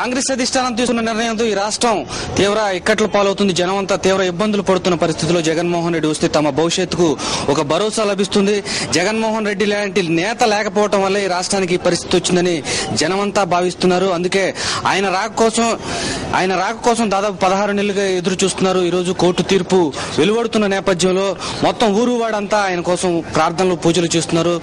కాంగ్రెస్ అధిష్టానం తీసుకున్న నిర్ణయంతో ఈ రాష్ట్రం తీవ్ర ఇక్కట్ల పాలవుతుంది. జనమంతా తీవ్ర ఇబ్బందులు పడుతున్న పరిస్థితిలో జగన్మోహన్ రెడ్డి వస్తే తమ భవిష్యత్తుకు ఒక భరోసా లభిస్తుంది. జగన్మోహన్ రెడ్డి లాంటి నేత లేకపోవడం వల్ల ఈ రాష్ట్రానికి పరిస్థితి వచ్చిందని జనమంతా భావిస్తున్నారు. అందుకే ఆయన రాక కోసం దాదాపు 16 నెలలుగా ఎదురు చూస్తున్నారు. ఈ రోజు కోర్టు తీర్పు వెలువడుతున్న నేపథ్యంలో మొత్తం ఊరువాడంతా ఆయన కోసం ప్రార్థనలు పూజలు చేస్తున్నారు.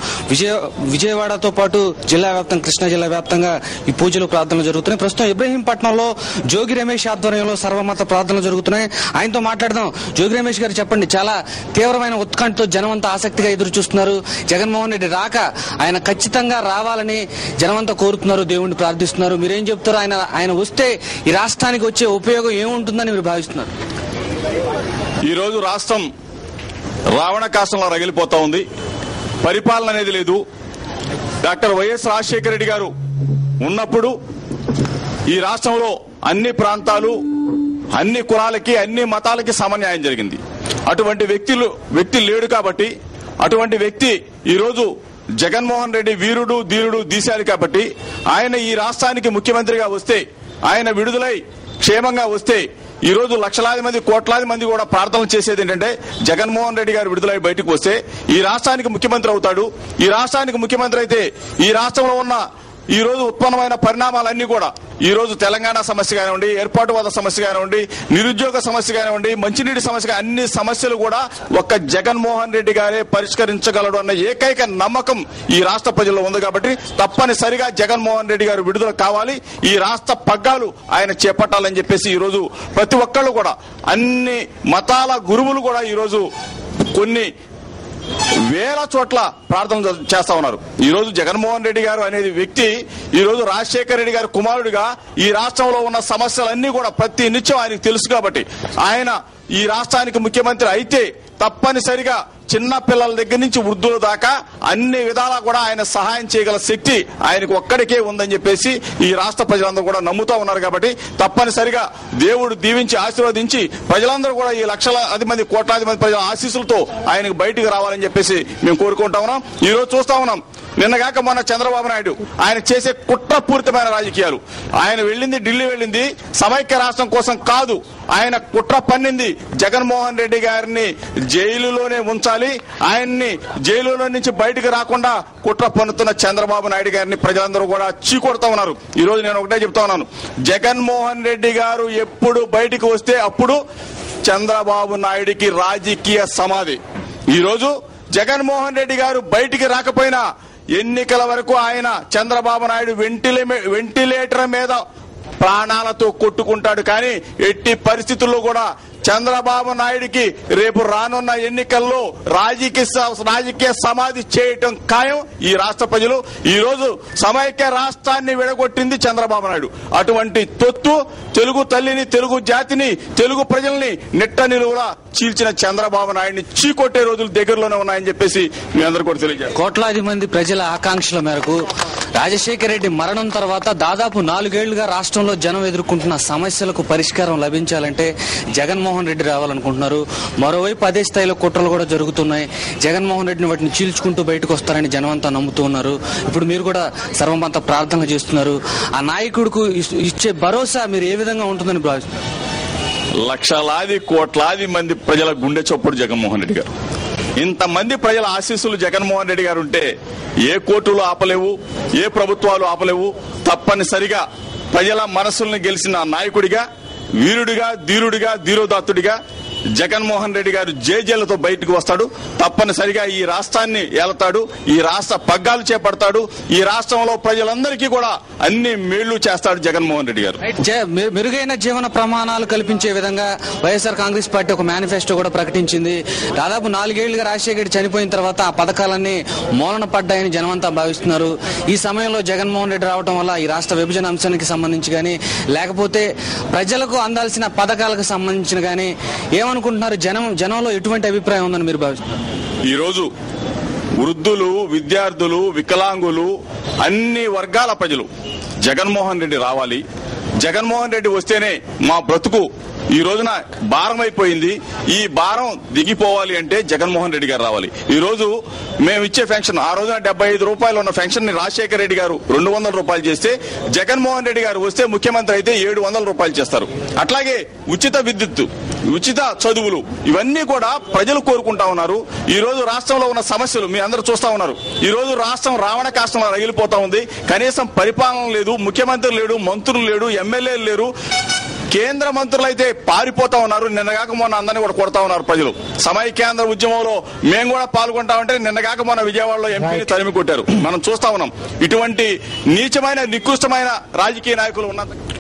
విజయవాడతో పాటు జిల్లా వ్యాప్తంగా కృష్ణా జిల్లా వ్యాప్తంగా ఈ పూజలు ప్రార్థనలు జరుగుతున్నాయి. ప్రస్తుతం ఇబ్రహీంపట్నంలో జోగి రమేష్ ఆధ్వర్యంలో సర్వమత ప్రార్థనలు జరుగుతున్నాయి. ఆయనతో మాట్లాడదాం. జోగి రమేష్ గారు చెప్పండి, చాలా తీవ్రమైన ఉత్కంఠతో జనమంతా ఆసక్తిగా ఎదురు చూస్తున్నారు. జగన్మోహన్ రెడ్డి రాక ఆయన ఖచ్చితంగా రావాలని జనమంతా కోరుతున్నారు, దేవుణ్ణి ప్రార్థిస్తున్నారు. మీరేం చెప్తారు? ఆయన వస్తే ఈ రాష్ట్రానికి వచ్చే ఉపయోగం ఏముంటుందని మీరు భావిస్తున్నారు? ఈ రోజు రాష్ట్రం రావణ కాష్టంలో రగిలిపోతా ఉంది. పరిపాలన అనేది లేదు. డాక్టర్ వైఎస్ రాజశేఖర రెడ్డి గారు ఉన్నప్పుడు ఈ రాష్ట్రంలో అన్ని ప్రాంతాలు, అన్ని కులాలకి, అన్ని మతాలకి సమన్యాయం జరిగింది. అటువంటి వ్యక్తి లేడు కాబట్టి, అటువంటి వ్యక్తి ఈరోజు జగన్మోహన్ రెడ్డి వీరుడు ధీరుడు దీశాలి కాబట్టి ఆయన ఈ రాష్ట్రానికి ముఖ్యమంత్రిగా వస్తే, ఆయన విడుదలై క్షేమంగా వస్తే ఈ రోజు లక్షలాది మంది, కోట్లాది మంది కూడా ప్రార్థనలు చేసేది ఏంటంటే జగన్మోహన్ రెడ్డి గారు విడుదలై బయటకు వస్తే ఈ రాష్ట్రానికి ముఖ్యమంత్రి అవుతాడు. ఈ రాష్ట్రానికి ముఖ్యమంత్రి అయితే ఈ రాష్ట్రంలో ఉన్న ఈ రోజు ఉత్పన్నమైన పరిణామాలన్నీ కూడా ఈ రోజు తెలంగాణ సమస్య కానివ్వండి, ఏర్పాటువాద సమస్య కానివ్వండి, నిరుద్యోగ సమస్య కానివ్వండి, మంచినీటి సమస్య, అన్ని సమస్యలు కూడా ఒక్క జగన్మోహన్ రెడ్డి గారే పరిష్కరించగలడు అన్న ఏకైక నమ్మకం ఈ రాష్ట్ర ప్రజల్లో ఉంది. కాబట్టి తప్పనిసరిగా జగన్మోహన్ రెడ్డి గారు విడుదల కావాలి, ఈ రాష్ట్ర పగ్గాలు ఆయన చేపట్టాలని చెప్పేసి ఈ రోజు ప్రతి ఒక్కళ్ళు కూడా, అన్ని మతాల గురువులు కూడా ఈ రోజు కొన్ని వేల చోట్ల ప్రార్థన చేస్తా ఉన్నారు. ఈ రోజు జగన్మోహన్ రెడ్డి గారు అనేది వ్యక్తి ఈ రోజు రాజశేఖర రెడ్డి గారి కుమారుడిగా ఈ రాష్ట్రంలో ఉన్న సమస్యలన్నీ కూడా ప్రతి నిత్యం ఆయనకు తెలుసు కాబట్టి ఆయన ఈ రాష్ట్రానికి ముఖ్యమంత్రి అయితే తప్పనిసరిగా చిన్న పిల్లల దగ్గర నుంచి వృద్ధుల దాకా అన్ని విధాలా కూడా ఆయన సహాయం చేయగల శక్తి ఆయనకు ఒక్కడికే ఉందని చెప్పేసి ఈ రాష్ట్ర ప్రజలందరూ కూడా నమ్ముతా ఉన్నారు. కాబట్టి తప్పనిసరిగా దేవుడు దీవించి ఆశీర్వదించి ప్రజలందరూ కూడా ఈ లక్షలాది మంది, కోట్లాది మంది ప్రజల ఆశీస్సులతో ఆయనకు బయటకు రావాలని చెప్పేసి మేము కోరుకుంటా ఉన్నాం. ఈ రోజు చూస్తా ఉన్నాం, నిన్నగాక మొన్న చంద్రబాబు నాయుడు ఆయన చేసే కుట్రపూరితమైన రాజకీయాలు. ఆయన వెళ్ళింది, ఢిల్లీ వెళ్ళింది సమైక్య రాష్ట్రం కోసం కాదు. ఆయన కుట్ర పన్నింది జగన్మోహన్ రెడ్డి గారిని జైలులోనే ఉంచాలి, ఆయన్ని జైలులో నుంచి బయటకు రాకుండా కుట్ర పన్నుతున్న చంద్రబాబు నాయుడు గారిని ప్రజలందరూ కూడా చీకొడతా ఉన్నారు. ఈ రోజు నేను ఒకటే చెప్తా ఉన్నాను, జగన్మోహన్ రెడ్డి గారు ఎప్పుడు బయటకు వస్తే అప్పుడు చంద్రబాబు నాయుడికి రాజకీయ సమాధి. ఈ రోజు జగన్మోహన్ రెడ్డి గారు బయటికి రాకపోయినా ఎన్నికల వరకు ఆయన చంద్రబాబు నాయుడు వెంటిలేటర్ మీద ప్రాణాలతో కొట్టుకుంటాడు. కానీ ఎట్టి పరిస్థితుల్లో కూడా చంద్రబాబు నాయుడికి రేపు రానున్న ఎన్నికల్లో రాజకీయ సమాధి చేయటం ఖాయం ఈ రాష్ట్ర ప్రజలు. ఈ రోజు సమైక్య రాష్ట్రాన్ని విడగొట్టింది చంద్రబాబు నాయుడు. అటువంటి తొత్తు తెలుగు తల్లిని, తెలుగు జాతిని, తెలుగు ప్రజల్ని నిట్ట నిలువులా చీల్చిన చంద్రబాబు నాయుడిని చీకొట్టే రోజులు దగ్గరలోనే ఉన్నాయని చెప్పేసి మీ అందరూ కూడా తెలియజేయాలి. కోట్లాది మంది ప్రజల ఆకాంక్షల మేరకు రాజశేఖర రెడ్డి మరణం తర్వాత దాదాపు 4 ఏళ్లుగా రాష్ట్రంలో జనం ఎదుర్కొంటున్న సమస్యలకు పరిష్కారం లభించాలంటే జగన్మోహన్ రెడ్డి రావాలనుకుంటున్నారు. మరోవైపు అదే స్థాయిలో కుట్రలు కూడా జరుగుతున్నాయి. జగన్మోహన్ రెడ్డిని వాటిని చీల్చుకుంటూ బయటకు వస్తారని జనమంతా నమ్ముతూ ఉన్నారు. ఇప్పుడు మీరు కూడా సర్వమంత ప్రార్థనలు చేస్తున్నారు. ఆ నాయకుడికి ఇచ్చే భరోసా మీరు ఏ విధంగా ఉంటుందని భావిస్తున్నారు? లక్షలాది, కోట్లాది మంది ప్రజల గుండె చప్పుడు జగన్మోహన్ రెడ్డి గారు. ఇంతమంది ప్రజల ఆశీస్సులు జగన్మోహన్ రెడ్డి గారు ఉంటే ఏ కోర్టులు ఆపలేవు, ఏ ప్రభుత్వాలు ఆపలేవు. తప్పనిసరిగా ప్రజల మనసుల్ని గెలిచిన నాయకుడిగా, వీరుడిగా, ధీరుడిగా, ధీరోదాత్తుడిగా జగన్మోహన్ రెడ్డి గారు జేజేలతో బయటకు వస్తాడు. తప్పనిసరిగా ఈ రాష్ట్రాన్ని ఏలతాడు, ఈ రాష్ట్ర పగ్గాలు చేపడతాడు, ఈ రాష్ట్రంలో ప్రజలందరికీ కూడా అన్ని మేళ్లు చేస్తాడు జగన్మోహన్ రెడ్డి గారు. మెరుగైన జీవన ప్రమాణాలు కల్పించే విధంగా వైఎస్ఆర్ కాంగ్రెస్ పార్టీ ఒక మేనిఫెస్టో కూడా ప్రకటించింది. దాదాపు 4 ఏళ్లుగా రాజశేఖర రెడ్డి చనిపోయిన తర్వాత ఆ పథకాలన్నీ మూలన పడ్డాయని జనమంతా భావిస్తున్నారు. ఈ సమయంలో జగన్మోహన్ రెడ్డి రావడం వల్ల ఈ రాష్ట్ర విభజన అంశానికి సంబంధించి కానీ, లేకపోతే ప్రజలకు అందాల్సిన పథకాలకు సంబంధించిన కానీ ఏమనుకుంటున్నారు? జనంలో ఎటువంటి అభిప్రాయం ఉందని మీరు భావిస్తున్నారు? ఈ రోజు వృద్ధులు, విద్యార్థులు, వికలాంగులు, అన్ని వర్గాల ప్రజలు జగన్మోహన్ రెడ్డి రావాలి, జగన్మోహన్ రెడ్డి వస్తేనే మా బ్రతుకు ఈ రోజున భారం అయిపోయింది. ఈ భారం దిగిపోవాలి అంటే జగన్మోహన్ రెడ్డి గారు రావాలి. ఈ రోజు మేము ఇచ్చే పెన్షన్ ఆ రోజున 75 రూపాయలు ఉన్న పెన్షన్ ని రాజశేఖర రెడ్డి గారు 200 రూపాయలు చేస్తే జగన్మోహన్ రెడ్డి గారు వస్తే ముఖ్యమంత్రి అయితే 700 రూపాయలు చేస్తారు. అట్లాగే ఉచిత విద్యుత్, ఉచిత చదువులు ఇవన్నీ కూడా ప్రజలు కోరుకుంటా ఉన్నారు. ఈ రోజు రాష్ట్రంలో ఉన్న సమస్యలు మీ అందరూ చూస్తా ఉన్నారు. ఈ రోజు రాష్ట్రం రావణ కాష్టంలో రగిలిపోతా ఉంది. కనీసం పరిపాలన లేదు, ముఖ్యమంత్రి లేడు, మంత్రులు లేడు, ఎమ్మెల్యేలు లేరు. కేంద్ర మంత్రులు అయితే పారిపోతా ఉన్నారు. నిన్నగాక మొన్న అందరినీ కూడా కొడతా ఉన్నారు ప్రజలు. సమైక్యాంధ్ర ఉద్యమంలో మేము కూడా పాల్గొంటామంటే నిన్నగాక మొన్న విజయవాడలో ఎంపీని తరిమి కొట్టారు. మనం చూస్తా ఉన్నాం. ఇటువంటి నీచమైన నికృష్టమైన రాజకీయ నాయకులు ఉన్నంత